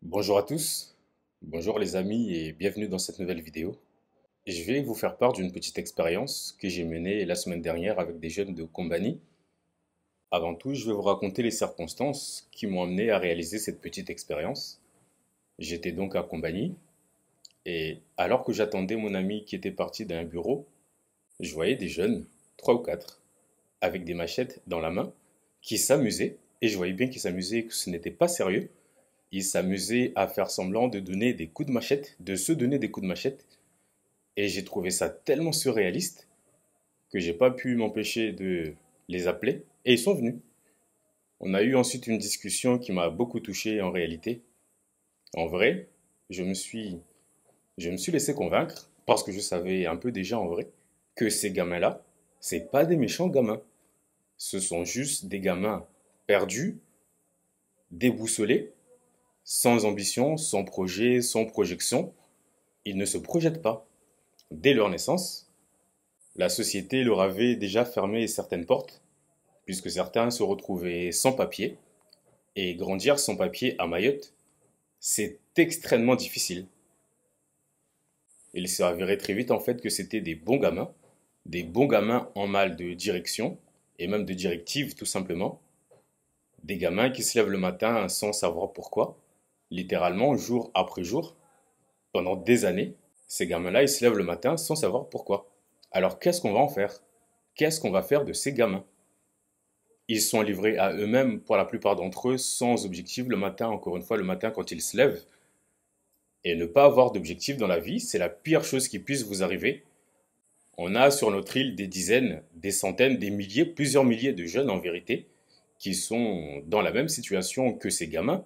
Bonjour à tous, bonjour les amis et bienvenue dans cette nouvelle vidéo. Je vais vous faire part d'une petite expérience que j'ai menée la semaine dernière avec des jeunes de Combani. Avant tout, je vais vous raconter les circonstances qui m'ont amené à réaliser cette petite expérience. J'étais donc à Combani et alors que j'attendais mon ami qui était parti d'un bureau, je voyais des jeunes, trois ou quatre, avec des machettes dans la main, qui s'amusaient et je voyais bien qu'ils s'amusaient et que ce n'était pas sérieux. Ils s'amusaient à faire semblant de donner des coups de machette, de se donner des coups de machette. Et j'ai trouvé ça tellement surréaliste que j'ai pas pu m'empêcher de les appeler. Et ils sont venus. On a eu ensuite une discussion qui m'a beaucoup touché en réalité. En vrai, je me suis, je me suis laissé convaincre, parce que je savais un peu déjà en vrai, que ces gamins-là, c'est pas des méchants gamins. Ce sont juste des gamins perdus, déboussolés, sans ambition, sans projet, sans projection. Ils ne se projettent pas. Dès leur naissance, la société leur avait déjà fermé certaines portes, puisque certains se retrouvaient sans papier, et grandir sans papier à Mayotte, c'est extrêmement difficile. Il s'est avéré très vite en fait que c'était des bons gamins en mal de direction, et même de directive tout simplement, des gamins qui se lèvent le matin sans savoir pourquoi, littéralement jour après jour, pendant des années, ces gamins-là, ils se lèvent le matin sans savoir pourquoi. Alors qu'est-ce qu'on va en faire? Qu'est-ce qu'on va faire de ces gamins? Ils sont livrés à eux-mêmes pour la plupart d'entre eux, sans objectif le matin, encore une fois, le matin quand ils se lèvent. Et ne pas avoir d'objectif dans la vie, c'est la pire chose qui puisse vous arriver. On a sur notre île des dizaines, des centaines, des milliers, plusieurs milliers de jeunes en vérité, qui sont dans la même situation que ces gamins,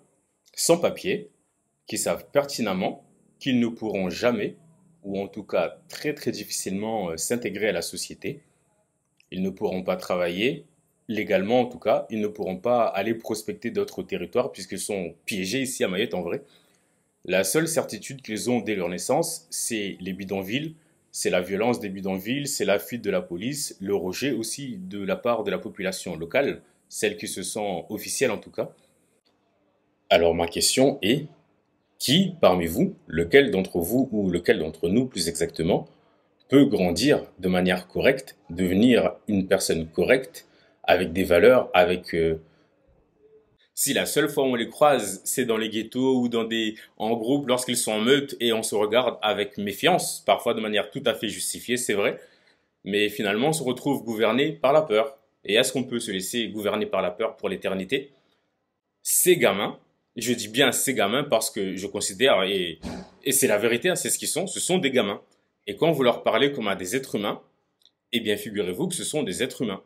sans papier, qui savent pertinemment qu'ils ne pourront jamais, ou en tout cas très très difficilement, s'intégrer à la société. Ils ne pourront pas travailler, légalement en tout cas, ils ne pourront pas aller prospecter d'autres territoires puisqu'ils sont piégés ici à Mayotte en vrai. La seule certitude qu'ils ont dès leur naissance, c'est les bidonvilles, c'est la violence des bidonvilles, c'est la fuite de la police, le rejet aussi de la part de la population locale, celle qui se sent officielle en tout cas. Alors ma question est, qui parmi vous, lequel d'entre vous ou lequel d'entre nous plus exactement, peut grandir de manière correcte, devenir une personne correcte, avec des valeurs, si la seule fois où on les croise, c'est dans les ghettos ou en groupe lorsqu'ils sont en meute et on se regarde avec méfiance, parfois de manière tout à fait justifiée, c'est vrai, mais finalement on se retrouve gouverné par la peur. Et est-ce qu'on peut se laisser gouverner par la peur pour l'éternité? Ces gamins, je dis bien ces gamins parce que je considère, et c'est la vérité, hein, c'est ce qu'ils sont, ce sont des gamins. Et quand vous leur parlez comme à des êtres humains, eh bien figurez-vous que ce sont des êtres humains.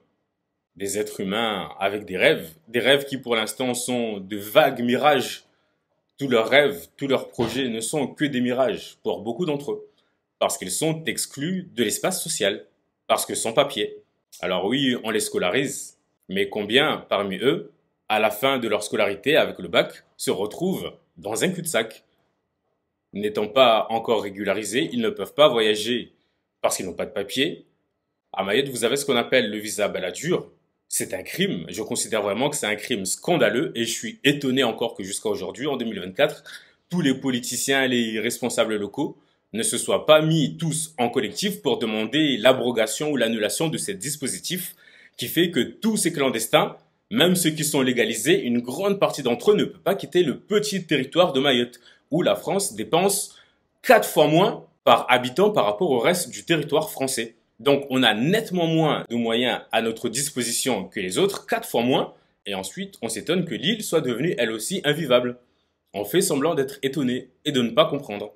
Des êtres humains avec des rêves qui pour l'instant sont de vagues mirages. Tous leurs rêves, tous leurs projets ne sont que des mirages pour beaucoup d'entre eux, parce qu'ils sont exclus de l'espace social, parce que sans papier. Alors oui, on les scolarise, mais combien parmi eux, à la fin de leur scolarité avec le bac, se retrouvent dans un cul-de-sac? N'étant pas encore régularisés, ils ne peuvent pas voyager parce qu'ils n'ont pas de papier. À Mayotte, vous avez ce qu'on appelle le visa Balladur. C'est un crime. Je considère vraiment que c'est un crime scandaleux et je suis étonné encore que jusqu'à aujourd'hui, en 2024, tous les politiciens et les responsables locaux ne se soient pas mis tous en collectif pour demander l'abrogation ou l'annulation de ce dispositif qui fait que tous ces clandestins, même ceux qui sont légalisés, une grande partie d'entre eux ne peut pas quitter le petit territoire de Mayotte, où la France dépense 4 fois moins par habitant par rapport au reste du territoire français. Donc on a nettement moins de moyens à notre disposition que les autres, 4 fois moins, et ensuite on s'étonne que l'île soit devenue elle aussi invivable. On fait semblant d'être étonné et de ne pas comprendre.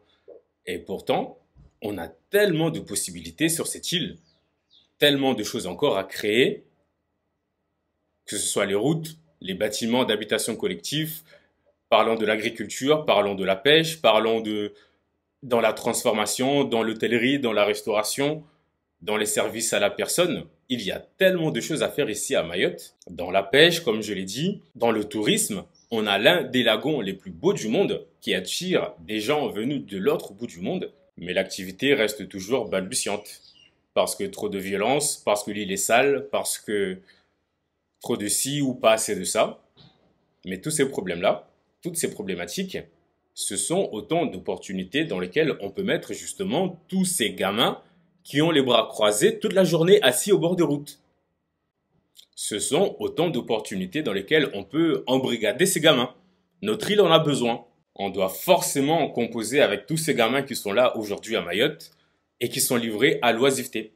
Et pourtant, on a tellement de possibilités sur cette île, tellement de choses encore à créer, que ce soit les routes, les bâtiments d'habitation collective, parlons de l'agriculture, parlons de la pêche, dans la transformation, dans l'hôtellerie, dans la restauration, dans les services à la personne. Il y a tellement de choses à faire ici à Mayotte. Dans la pêche, comme je l'ai dit, dans le tourisme, on a l'un des lagons les plus beaux du monde qui attire des gens venus de l'autre bout du monde. Mais l'activité reste toujours balbutiante. Parce que trop de violence, parce que l'île est sale, parce que trop de ci ou pas assez de ça. Mais tous ces problèmes-là, toutes ces problématiques, Ce sont autant d'opportunités dans lesquelles on peut mettre justement tous ces gamins qui ont les bras croisés toute la journée assis au bord de route. Ce sont autant d'opportunités dans lesquelles on peut embrigader ces gamins. Notre île en a besoin. On doit forcément composer avec tous ces gamins qui sont là aujourd'hui à Mayotte et qui sont livrés à l'oisiveté.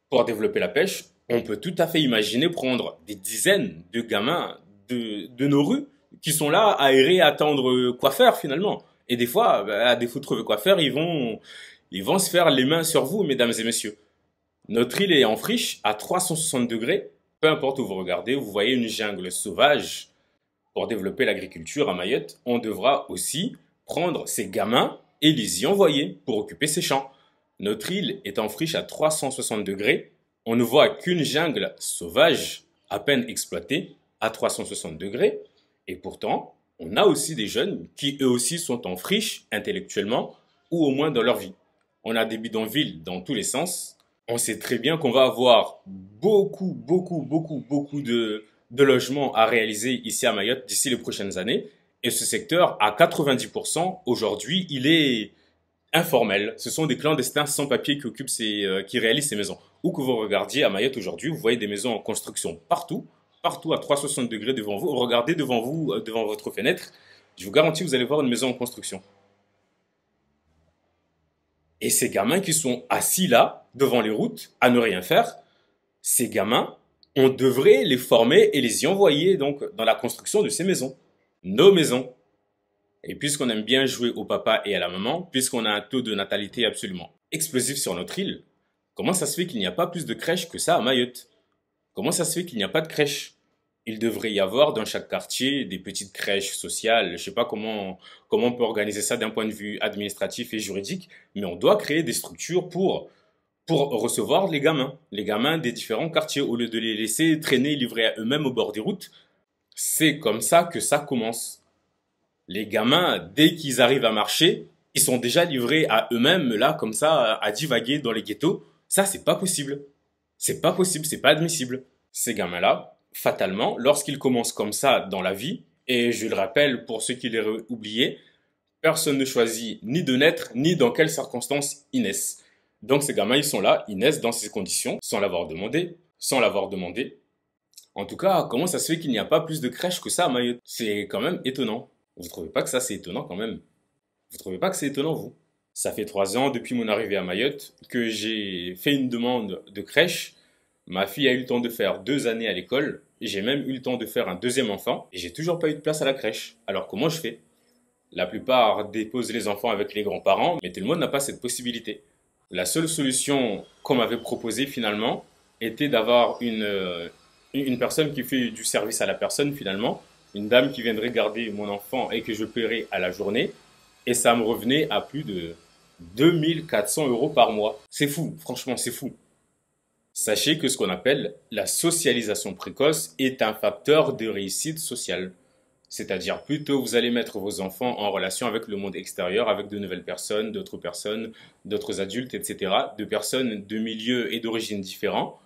Pour développer la pêche, on peut tout à fait imaginer prendre des dizaines de gamins de nos rues qui sont là à errer, à attendre quoi faire finalement. Et des fois, à défaut de trouver quoi faire, ils vont se faire les mains sur vous, mesdames et messieurs. Notre île est en friche à 360 degrés. Peu importe où vous regardez, vous voyez une jungle sauvage. Pour développer l'agriculture à Mayotte, on devra aussi prendre ces gamins et les y envoyer pour occuper ces champs. Notre île est en friche à 360 degrés. On ne voit qu'une jungle sauvage, à peine exploitée, à 360 degrés. Et pourtant, on a aussi des jeunes qui eux aussi sont en friche intellectuellement ou au moins dans leur vie. On a des bidonvilles dans tous les sens. On sait très bien qu'on va avoir beaucoup de logements à réaliser ici à Mayotte d'ici les prochaines années. Et ce secteur, à 90%, aujourd'hui, il est informel. Ce sont des clandestins sans papier qui occupent qui réalisent ces maisons. Où que vous regardiez à Mayotte aujourd'hui, vous voyez des maisons en construction partout, partout à 360 degrés devant vous. Regardez devant vous, devant votre fenêtre. Je vous garantis, vous allez voir une maison en construction. Et ces gamins qui sont assis là, devant les routes, à ne rien faire, ces gamins, on devrait les former et les y envoyer donc dans la construction de ces maisons. Nos maisons. Et puisqu'on aime bien jouer au papa et à la maman, puisqu'on a un taux de natalité absolument explosif sur notre île, comment ça se fait qu'il n'y a pas plus de crèches que ça à Mayotte? Comment ça se fait qu'il n'y a pas de crèches? Il devrait y avoir dans chaque quartier des petites crèches sociales. Je ne sais pas comment on peut organiser ça d'un point de vue administratif et juridique, mais on doit créer des structures pour recevoir les gamins des différents quartiers, au lieu de les laisser traîner, livrés à eux-mêmes au bord des routes. C'est comme ça que ça commence. Les gamins, dès qu'ils arrivent à marcher, ils sont déjà livrés à eux-mêmes, là, comme ça, à divaguer dans les ghettos. Ça, c'est pas possible. C'est pas possible, c'est pas admissible. Ces gamins-là, fatalement, lorsqu'ils commencent comme ça dans la vie, et je le rappelle pour ceux qui l'auraient oublié, personne ne choisit ni de naître, ni dans quelles circonstances ils naissent. Donc ces gamins, ils sont là, ils naissent dans ces conditions, sans l'avoir demandé, sans l'avoir demandé. En tout cas, comment ça se fait qu'il n'y a pas plus de crèches que ça à Mayotte? C'est quand même étonnant. Vous trouvez pas que ça c'est étonnant quand même? Vous trouvez pas que c'est étonnant, vous? Ça fait 3 ans depuis mon arrivée à Mayotte que j'ai fait une demande de crèche. Ma fille a eu le temps de faire 2 années à l'école. J'ai même eu le temps de faire un deuxième enfant. Et j'ai toujours pas eu de place à la crèche. Alors comment je fais? La plupart déposent les enfants avec les grands-parents, mais tout le monde n'a pas cette possibilité. La seule solution qu'on m'avait proposée finalement était d'avoir une personne qui fait du service à la personne finalement, une dame qui viendrait garder mon enfant et que je paierais à la journée, et ça me revenait à plus de 2 400 € par mois. C'est fou, franchement c'est fou. Sachez que ce qu'on appelle la socialisation précoce est un facteur de réussite sociale. C'est-à-dire, plus tôt vous allez mettre vos enfants en relation avec le monde extérieur, avec de nouvelles personnes, d'autres adultes, etc., de personnes de milieux et d'origines différents,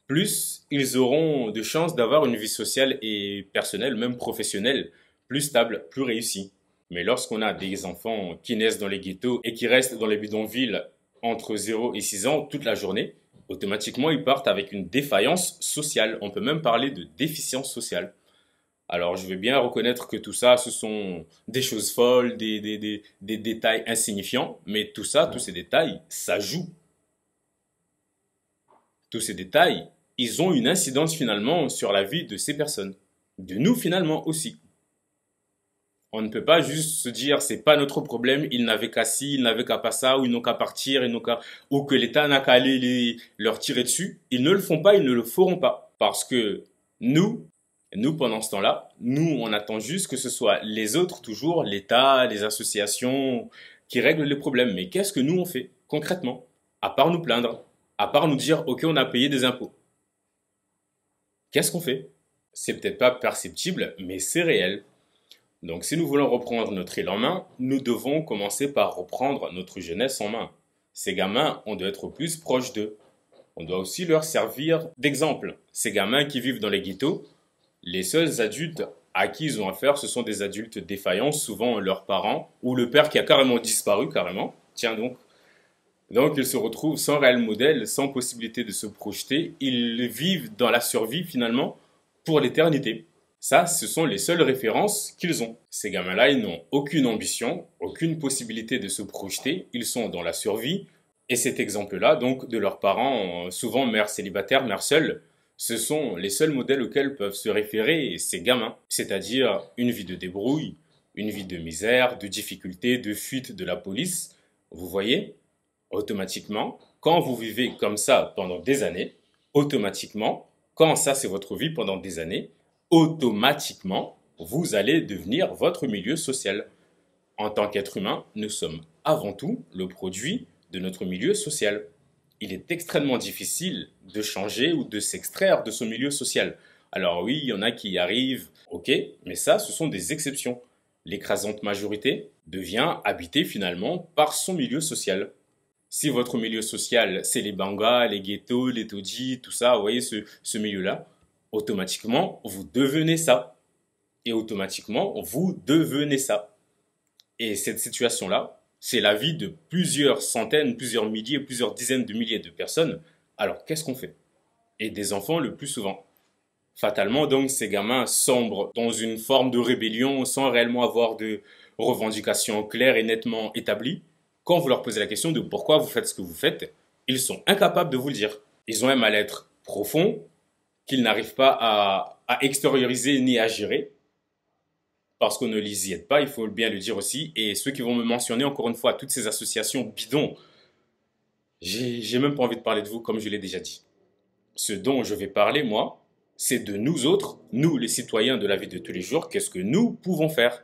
plus ils auront de chances d'avoir une vie sociale et personnelle, même professionnelle, plus stable, plus réussie. Mais lorsqu'on a des enfants qui naissent dans les ghettos et qui restent dans les bidonvilles entre 0 et 6 ans toute la journée, automatiquement ils partent avec une défaillance sociale. On peut même parler de déficience sociale. Alors, je veux bien reconnaître que tout ça, ce sont des choses folles, des détails insignifiants, mais tout ça, tous ces détails, ça joue. Tous ces détails, ils ont une incidence finalement sur la vie de ces personnes. De nous finalement aussi. On ne peut pas juste se dire, c'est pas notre problème, ils n'avaient qu'à ci, ils n'avaient qu'à pas ça, ou ils n'ont qu'à partir, ou que l'État n'a qu'à aller leur tirer dessus. Ils ne le font pas, ils ne le feront pas. Parce que nous, pendant ce temps-là, nous, on attend juste que ce soit les autres, toujours, l'État, les associations, qui règlent les problèmes. Mais qu'est-ce que nous, on fait, concrètement? À part nous plaindre, à part nous dire, OK, on a payé des impôts. Qu'est-ce qu'on fait? C'est peut-être pas perceptible, mais c'est réel. Donc, si nous voulons reprendre notre île en main, nous devons commencer par reprendre notre jeunesse en main. Ces gamins, on doit être plus proche d'eux. On doit aussi leur servir d'exemple. Ces gamins qui vivent dans les ghettos, les seuls adultes à qui ils ont affaire, ce sont des adultes défaillants, souvent leurs parents, ou le père qui a carrément disparu, carrément. Tiens donc. Donc ils se retrouvent sans réel modèle, sans possibilité de se projeter. Ils vivent dans la survie finalement pour l'éternité. Ça, ce sont les seules références qu'ils ont. Ces gamins-là, ils n'ont aucune ambition, aucune possibilité de se projeter. Ils sont dans la survie. Et cet exemple-là, donc, de leurs parents, souvent mères célibataires, mères seules, ce sont les seuls modèles auxquels peuvent se référer ces gamins. C'est-à-dire une vie de débrouille, une vie de misère, de difficulté, de fuite de la police. Vous voyez, automatiquement, quand vous vivez comme ça pendant des années, automatiquement, quand ça c'est votre vie pendant des années, automatiquement, vous allez devenir votre milieu social. En tant qu'être humain, nous sommes avant tout le produit de notre milieu social. Il est extrêmement difficile de changer ou de s'extraire de son milieu social. Alors oui, il y en a qui y arrivent, ok, mais ça, ce sont des exceptions. L'écrasante majorité devient habitée finalement par son milieu social. Si votre milieu social, c'est les bangas, les ghettos, les taudis, tout ça, vous voyez ce milieu-là, automatiquement, vous devenez ça. Et automatiquement, vous devenez ça. Et cette situation-là, c'est la vie de plusieurs centaines, plusieurs milliers, plusieurs dizaines de milliers de personnes. Alors, qu'est-ce qu'on fait? Et des enfants le plus souvent. Fatalement, donc, ces gamins sombrent dans une forme de rébellion sans réellement avoir de revendications claires et nettement établies. Quand vous leur posez la question de pourquoi vous faites ce que vous faites, ils sont incapables de vous le dire. Ils ont un mal-être profond qu'ils n'arrivent pas à extérioriser ni à gérer parce qu'on ne les y aide pas, il faut bien le dire aussi. Et ceux qui vont me mentionner, encore une fois, toutes ces associations bidons, j'ai même pas envie de parler de vous comme je l'ai déjà dit. Ce dont je vais parler, moi, c'est de nous autres, nous les citoyens de la vie de tous les jours, qu'est-ce que nous pouvons faire?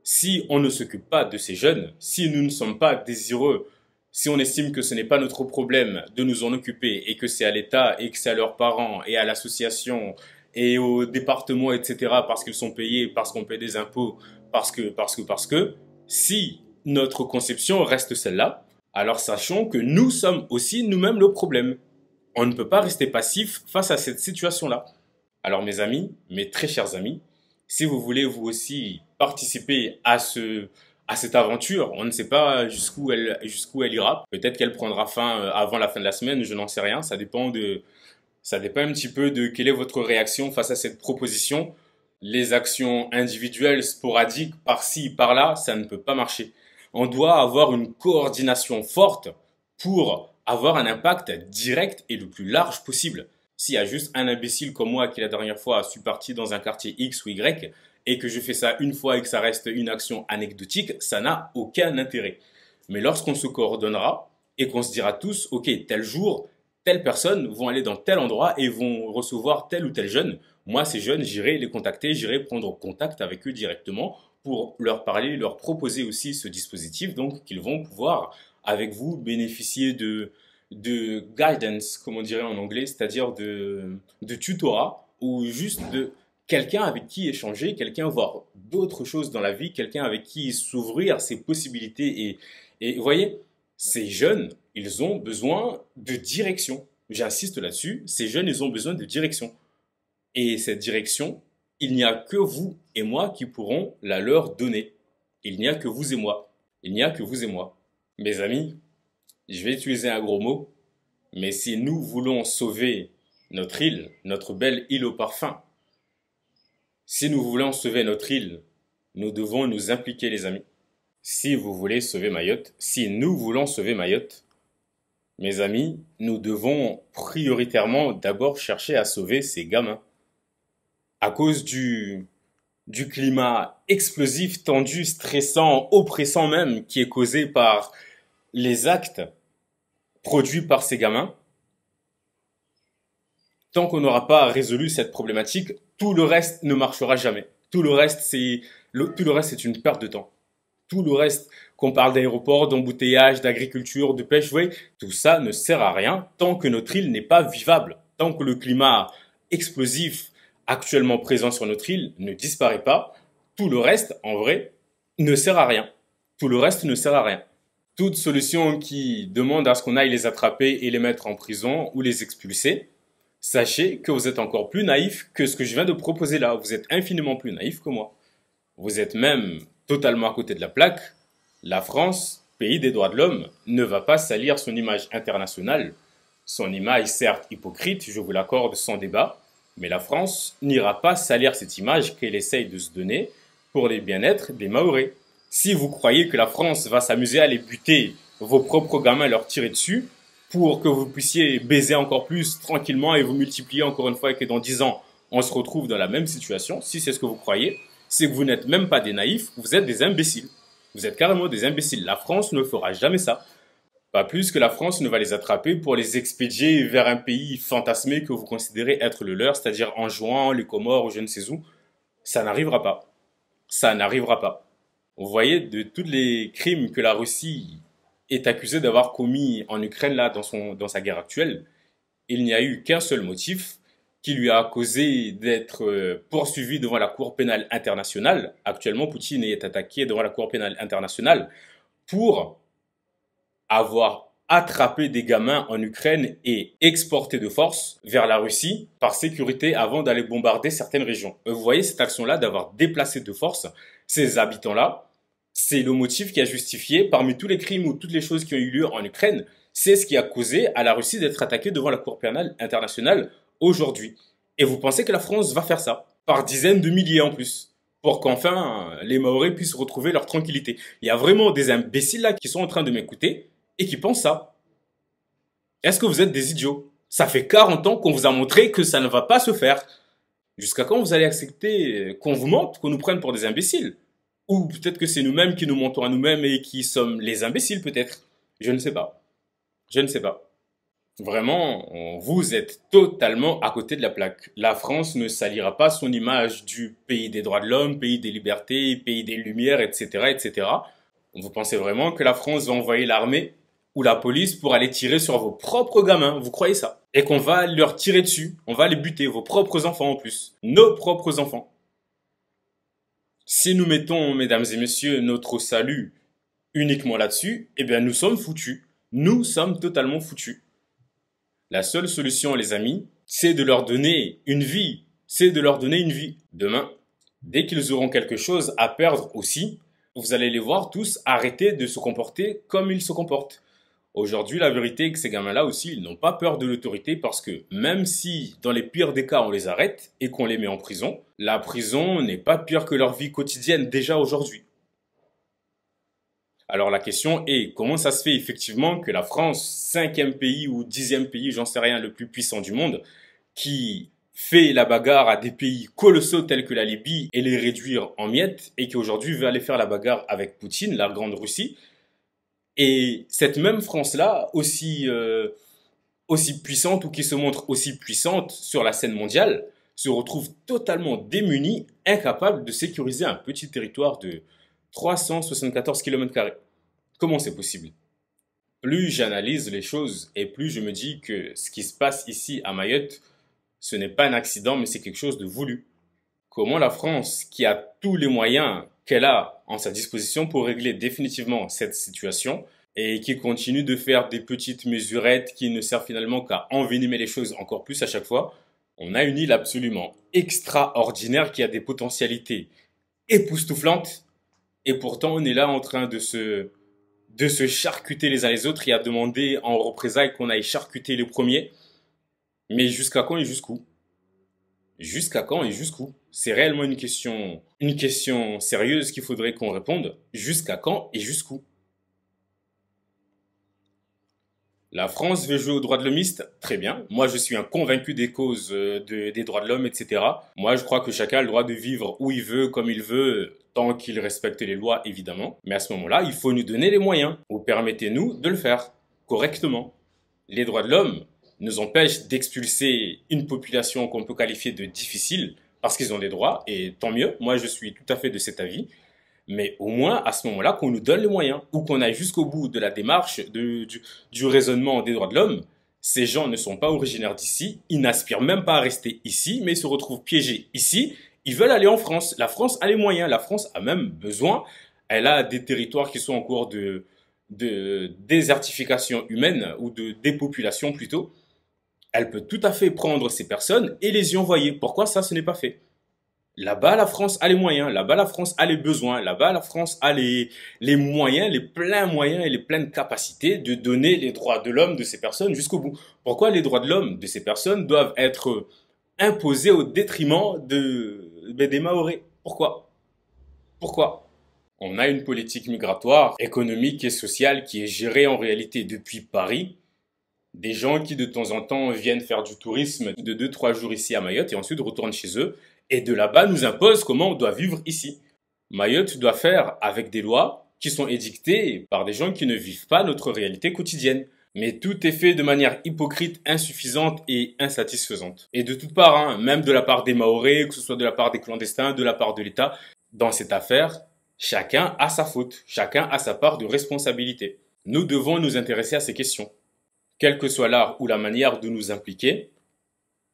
Si on ne s'occupe pas de ces jeunes, si nous ne sommes pas désireux, si on estime que ce n'est pas notre problème de nous en occuper et que c'est à l'État et que c'est à leurs parents et à l'association et au département, etc., parce qu'ils sont payés, parce qu'on paie des impôts, parce que, si notre conception reste celle-là, alors sachons que nous sommes aussi nous-mêmes le problème. On ne peut pas rester passif face à cette situation-là. Alors mes amis, mes très chers amis, si vous voulez vous aussi participer à cette aventure, on ne sait pas jusqu'où elle ira. Peut-être qu'elle prendra fin avant la fin de la semaine, je n'en sais rien. Ça dépend un petit peu de quelle est votre réaction face à cette proposition. Les actions individuelles sporadiques par-ci, par-là, ça ne peut pas marcher. On doit avoir une coordination forte pour avoir un impact direct et le plus large possible. S'il y a juste un imbécile comme moi qui la dernière fois suis parti dans un quartier X ou Y et que je fais ça une fois et que ça reste une action anecdotique, ça n'a aucun intérêt. Mais lorsqu'on se coordonnera et qu'on se dira tous, ok, tel jour, telles personnes vont aller dans tel endroit et vont recevoir tel ou tel jeune. Moi, ces jeunes, j'irai les contacter, j'irai prendre contact avec eux directement pour leur parler, leur proposer aussi ce dispositif, donc qu'ils vont pouvoir, avec vous, bénéficier de guidance, comme on dirait en anglais, c'est-à-dire de tutorat ou juste de quelqu'un avec qui échanger, quelqu'un voir d'autres choses dans la vie, quelqu'un avec qui s'ouvrir ses possibilités. Et vous voyez, ces jeunes, ils ont besoin de direction. J'insiste là-dessus, ces jeunes, ils ont besoin de direction. Et cette direction, il n'y a que vous et moi qui pourrons la leur donner. Il n'y a que vous et moi. Il n'y a que vous et moi. Mes amis, je vais utiliser un gros mot, mais si nous voulons sauver notre île, notre belle île au parfum, si nous voulons sauver notre île, nous devons nous impliquer, les amis. Si vous voulez sauver Mayotte, si nous voulons sauver Mayotte, mes amis, nous devons prioritairement d'abord chercher à sauver ces gamins. À cause du climat explosif, tendu, stressant, oppressant même, qui est causé par les actes produits par ces gamins, tant qu'on n'aura pas résolu cette problématique, tout le reste ne marchera jamais. Tout le reste, c'est une perte de temps. Tout le reste, qu'on parle d'aéroport, d'embouteillage, d'agriculture, de pêche, vous voyez, tout ça ne sert à rien tant que notre île n'est pas vivable, tant que le climat explosif actuellement présent sur notre île ne disparaît pas. Tout le reste, en vrai, ne sert à rien. Tout le reste ne sert à rien. Toute solution qui demande à ce qu'on aille les attraper et les mettre en prison ou les expulser, Sachez que vous êtes encore plus naïf que ce que je viens de proposer là. Vous êtes infiniment plus naïf que moi. Vous êtes même totalement à côté de la plaque. La France, pays des droits de l'homme, ne va pas salir son image internationale. Son image, certes hypocrite, je vous l'accorde sans débat, mais la France n'ira pas salir cette image qu'elle essaye de se donner pour les bien-être des Mahorais. Si vous croyez que la France va s'amuser à les buter, vos propres gamins leur tirer dessus, pour que vous puissiez baiser encore plus tranquillement et vous multiplier encore une fois et que dans 10 ans, on se retrouve dans la même situation, si c'est ce que vous croyez, c'est que vous n'êtes même pas des naïfs, vous êtes des imbéciles. Vous êtes carrément des imbéciles. La France ne fera jamais ça. Pas plus que la France ne va les attraper pour les expédier vers un pays fantasmé que vous considérez être le leur, c'est-à-dire en jouant les Comores ou je ne sais où. Ça n'arrivera pas. Ça n'arrivera pas. Vous voyez, de tous les crimes que la Russie est accusée d'avoir commis en Ukraine, là, dans sa guerre actuelle, il n'y a eu qu'un seul motif qui lui a causé d'être poursuivi devant la Cour pénale internationale. Actuellement, Poutine est attaqué devant la Cour pénale internationale pour avoir attrapé des gamins en Ukraine et exporté de force vers la Russie par sécurité avant d'aller bombarder certaines régions. Vous voyez cette action-là d'avoir déplacé de force ces habitants-là, c'est le motif qui a justifié, parmi tous les crimes ou toutes les choses qui ont eu lieu en Ukraine, c'est ce qui a causé à la Russie d'être attaquée devant la Cour pénale internationale aujourd'hui. Et vous pensez que la France va faire ça, par dizaines de milliers en plus, pour qu'enfin les Mahorais puissent retrouver leur tranquillité. Il y a vraiment des imbéciles là qui sont en train de m'écouter et qui pensent ça. Est-ce que vous êtes des idiots? Ça fait 40 ans qu'on vous a montré que ça ne va pas se faire. Jusqu'à quand vous allez accepter qu'on vous mente, qu'on nous prenne pour des imbéciles? Ou peut-être que c'est nous-mêmes qui nous mentons à nous-mêmes et qui sommes les imbéciles peut-être. Je ne sais pas. Je ne sais pas. Vraiment, vous êtes totalement à côté de la plaque. La France ne salira pas son image du pays des droits de l'homme, pays des libertés, pays des lumières, etc., etc. Vous pensez vraiment que la France va envoyer l'armée ou la police pour aller tirer sur vos propres gamins? Vous croyez ça? Et qu'on va leur tirer dessus, on va les buter, vos propres enfants en plus, nos propres enfants. Si nous mettons, mesdames et messieurs, notre salut uniquement là-dessus, eh bien nous sommes foutus. Nous sommes totalement foutus. La seule solution, les amis, c'est de leur donner une vie. C'est de leur donner une vie. Demain, dès qu'ils auront quelque chose à perdre aussi, vous allez les voir tous arrêter de se comporter comme ils se comportent. Aujourd'hui, la vérité est que ces gamins-là aussi, ils n'ont pas peur de l'autorité parce que même si, dans les pires des cas, on les arrête et qu'on les met en prison, la prison n'est pas pire que leur vie quotidienne déjà aujourd'hui. Alors la question est, comment ça se fait effectivement que la France, 5e pays ou 10e pays, j'en sais rien, le plus puissant du monde, qui fait la bagarre à des pays colossaux tels que la Libye et les réduire en miettes, et qui aujourd'hui veut aller faire la bagarre avec Poutine, la grande Russie, et cette même France-là, aussi puissante ou qui se montre aussi puissante sur la scène mondiale, se retrouve totalement démunie, incapable de sécuriser un petit territoire de 374 km². Comment c'est possible? Plus j'analyse les choses et plus je me dis que ce qui se passe ici à Mayotte, ce n'est pas un accident, mais c'est quelque chose de voulu. Comment la France, qui a tous les moyens qu'elle a en sa disposition pour régler définitivement cette situation, et qui continue de faire des petites mesurettes qui ne servent finalement qu'à envenimer les choses encore plus à chaque fois, on a une île absolument extraordinaire qui a des potentialités époustouflantes, et pourtant on est là en train de se charcuter les uns les autres et à demander en représailles qu'on aille charcuter les premiers. Mais jusqu'à quand et jusqu'où? Jusqu'à quand et jusqu'où? C'est réellement une question sérieuse qu'il faudrait qu'on réponde. Jusqu'à quand et jusqu'où? La France veut jouer aux droits de l'homiste, très bien. Moi, je suis un convaincu des causes des droits de l'homme, etc. Moi, je crois que chacun a le droit de vivre où il veut, comme il veut, tant qu'il respecte les lois, évidemment. Mais à ce moment-là, il faut nous donner les moyens. Ou permettez-nous de le faire correctement. Les droits de l'homme nous empêchent d'expulser une population qu'on peut qualifier de difficile parce qu'ils ont des droits, et tant mieux. Moi, je suis tout à fait de cet avis. Mais au moins, à ce moment-là, qu'on nous donne les moyens, ou qu'on aille jusqu'au bout de la démarche, du raisonnement des droits de l'homme. Ces gens ne sont pas originaires d'ici, ils n'aspirent même pas à rester ici, mais ils se retrouvent piégés ici. Ils veulent aller en France. La France a les moyens, la France a même besoin. Elle a des territoires qui sont en cours de désertification humaine, ou de dépopulation plutôt. Elle peut tout à fait prendre ces personnes et les y envoyer. Pourquoi ça, ce n'est pas fait? Là-bas, la France a les moyens, là-bas, la France a les besoins, là-bas, la France a les moyens, les pleins moyens et les pleines capacités de donner les droits de l'homme de ces personnes jusqu'au bout. Pourquoi les droits de l'homme de ces personnes doivent être imposés au détriment des Mahorais? Pourquoi? Pourquoi? On a une politique migratoire, économique et sociale qui est gérée en réalité depuis Paris. Des gens qui de temps en temps viennent faire du tourisme de 2, 3 jours ici à Mayotte et ensuite retournent chez eux. Et de là-bas nous imposent comment on doit vivre ici. Mayotte doit faire avec des lois qui sont édictées par des gens qui ne vivent pas notre réalité quotidienne. Mais tout est fait de manière hypocrite, insuffisante et insatisfaisante. Et de toutes parts, hein, même de la part des Mahorais, que ce soit de la part des clandestins, de la part de l'État, dans cette affaire, chacun a sa faute, chacun a sa part de responsabilité. Nous devons nous intéresser à ces questions. Quel que soit l'art ou la manière de nous impliquer,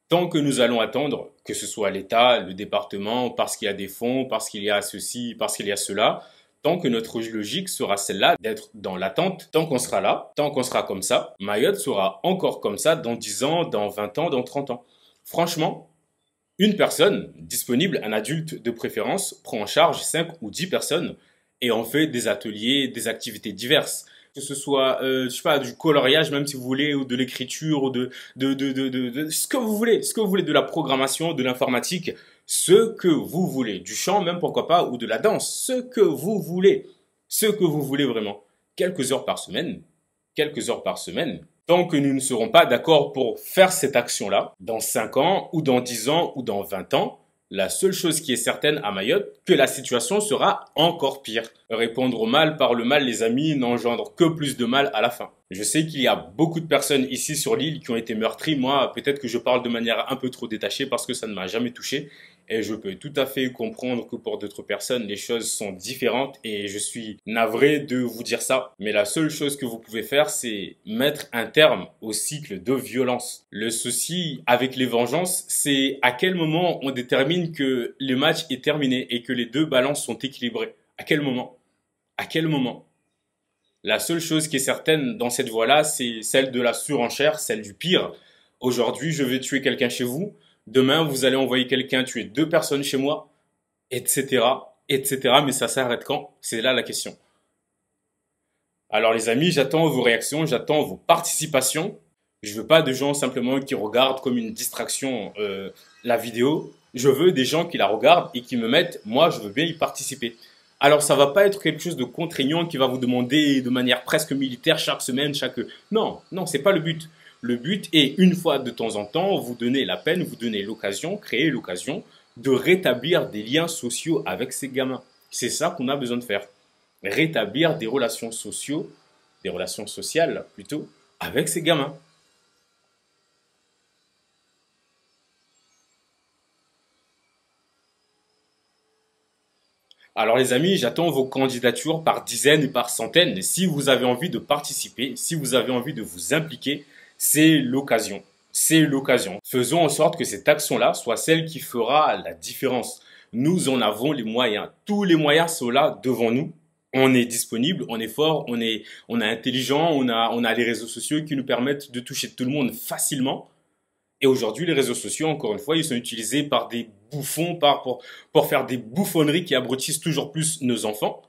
tant que nous allons attendre, que ce soit l'État, le département, parce qu'il y a des fonds, parce qu'il y a ceci, parce qu'il y a cela, tant que notre logique sera celle-là d'être dans l'attente, tant qu'on sera là, tant qu'on sera comme ça, Mayotte sera encore comme ça dans 10 ans, dans 20 ans, dans 30 ans. Franchement, une personne disponible, un adulte de préférence, prend en charge 5 ou 10 personnes et en fait des ateliers, des activités diverses. Que ce soit, je sais pas, du coloriage même si vous voulez, ou de l'écriture, ou de ce que vous voulez, ce que vous voulez, de la programmation, de l'informatique, ce que vous voulez, du chant même pourquoi pas, ou de la danse, ce que vous voulez vraiment. Quelques heures par semaine, tant que nous ne serons pas d'accord pour faire cette action-là, dans 5 ans, ou dans 10 ans, ou dans 20 ans, la seule chose qui est certaine à Mayotte, que la situation sera encore pire. Répondre au mal par le mal, les amis, n'engendre que plus de mal à la fin. Je sais qu'il y a beaucoup de personnes ici sur l'île qui ont été meurtries. Moi, peut-être que je parle de manière un peu trop détachée parce que ça ne m'a jamais touché. Et je peux tout à fait comprendre que pour d'autres personnes, les choses sont différentes et je suis navré de vous dire ça. Mais la seule chose que vous pouvez faire, c'est mettre un terme au cycle de violence. Le souci avec les vengeances, c'est à quel moment on détermine que le match est terminé et que les deux balances sont équilibrées. À quel moment? À quel moment? La seule chose qui est certaine dans cette voie-là, c'est celle de la surenchère, celle du pire. Aujourd'hui, je vais tuer quelqu'un chez vous. Demain, vous allez envoyer quelqu'un tuer 2 personnes chez moi, etc., etc. Mais ça s'arrête quand? C'est là la question. Alors les amis, j'attends vos réactions, j'attends vos participations. Je veux pas de gens simplement qui regardent comme une distraction la vidéo. Je veux des gens qui la regardent et qui me mettent, moi, je veux bien y participer. Alors ça va pas être quelque chose de contraignant qui va vous demander de manière presque militaire chaque semaine, chaque... Non, non, c'est pas le but. Le but est, une fois de temps en temps, vous donner la peine, vous donner l'occasion, créer l'occasion de rétablir des liens sociaux avec ces gamins. C'est ça qu'on a besoin de faire. Rétablir des relations sociales plutôt, avec ces gamins. Alors les amis, j'attends vos candidatures par dizaines et par centaines. Si vous avez envie de participer, si vous avez envie de vous impliquer, c'est l'occasion. C'est l'occasion. Faisons en sorte que cette action-là soit celle qui fera la différence. Nous en avons les moyens. Tous les moyens sont là devant nous. On est disponible, on est fort, on est intelligent, on a les réseaux sociaux qui nous permettent de toucher tout le monde facilement. Et aujourd'hui, les réseaux sociaux, encore une fois, ils sont utilisés par des bouffons, pour faire des bouffonneries qui abrutissent toujours plus nos enfants.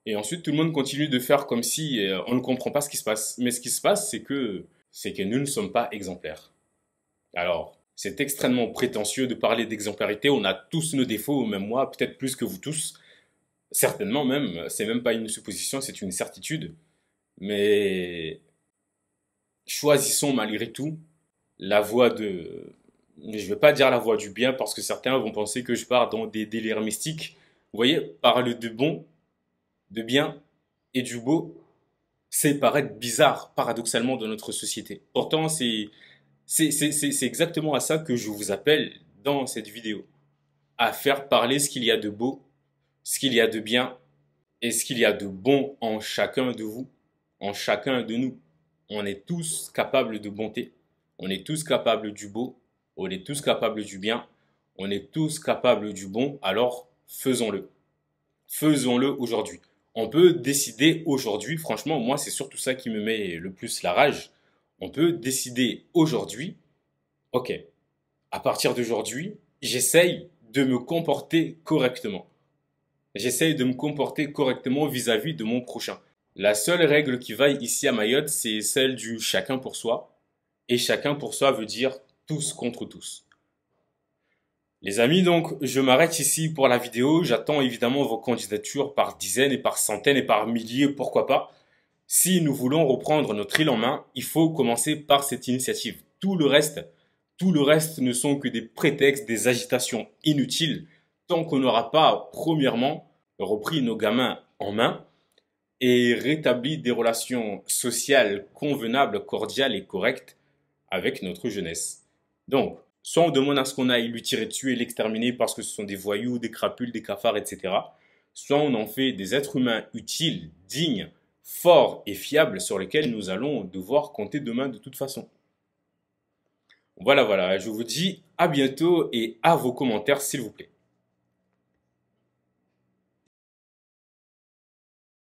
Et ensuite, tout le monde continue de faire comme si on ne comprend pas ce qui se passe. Mais ce qui se passe, c'est que nous ne sommes pas exemplaires. Alors, c'est extrêmement prétentieux de parler d'exemplarité. On a tous nos défauts, même moi, peut-être plus que vous tous. Certainement même, c'est même pas une supposition, c'est une certitude. Mais choisissons malgré tout la voie de... Je ne vais pas dire la voie du bien parce que certains vont penser que je pars dans des délires mystiques. Vous voyez, parler de bon, de bien et du beau, c'est paraître bizarre, paradoxalement, dans notre société. Pourtant, c'est exactement à ça que je vous appelle dans cette vidéo. À faire parler ce qu'il y a de beau, ce qu'il y a de bien et ce qu'il y a de bon en chacun de vous, en chacun de nous. On est tous capables de bonté, on est tous capables du beau, on est tous capables du bien, on est tous capables du bon, alors faisons-le. Faisons-le aujourd'hui. On peut décider aujourd'hui, franchement, moi c'est surtout ça qui me met le plus la rage. On peut décider aujourd'hui, ok, à partir d'aujourd'hui, j'essaye de me comporter correctement. J'essaye de me comporter correctement vis-à-vis de mon prochain. La seule règle qui vaille ici à Mayotte, c'est celle du chacun pour soi. Et chacun pour soi veut dire tous contre tous. Les amis, donc, je m'arrête ici pour la vidéo. J'attends évidemment vos candidatures par dizaines et par centaines et par milliers, pourquoi pas. Si nous voulons reprendre notre île en main, il faut commencer par cette initiative. Tout le reste ne sont que des prétextes, des agitations inutiles, tant qu'on n'aura pas, premièrement, repris nos gamins en main et rétabli des relations sociales convenables, cordiales et correctes avec notre jeunesse. Donc, soit on demande à ce qu'on aille lui tirer dessus et l'exterminer parce que ce sont des voyous, des crapules, des cafards, etc. Soit on en fait des êtres humains utiles, dignes, forts et fiables sur lesquels nous allons devoir compter demain de toute façon. Voilà, je vous dis à bientôt et à vos commentaires s'il vous plaît.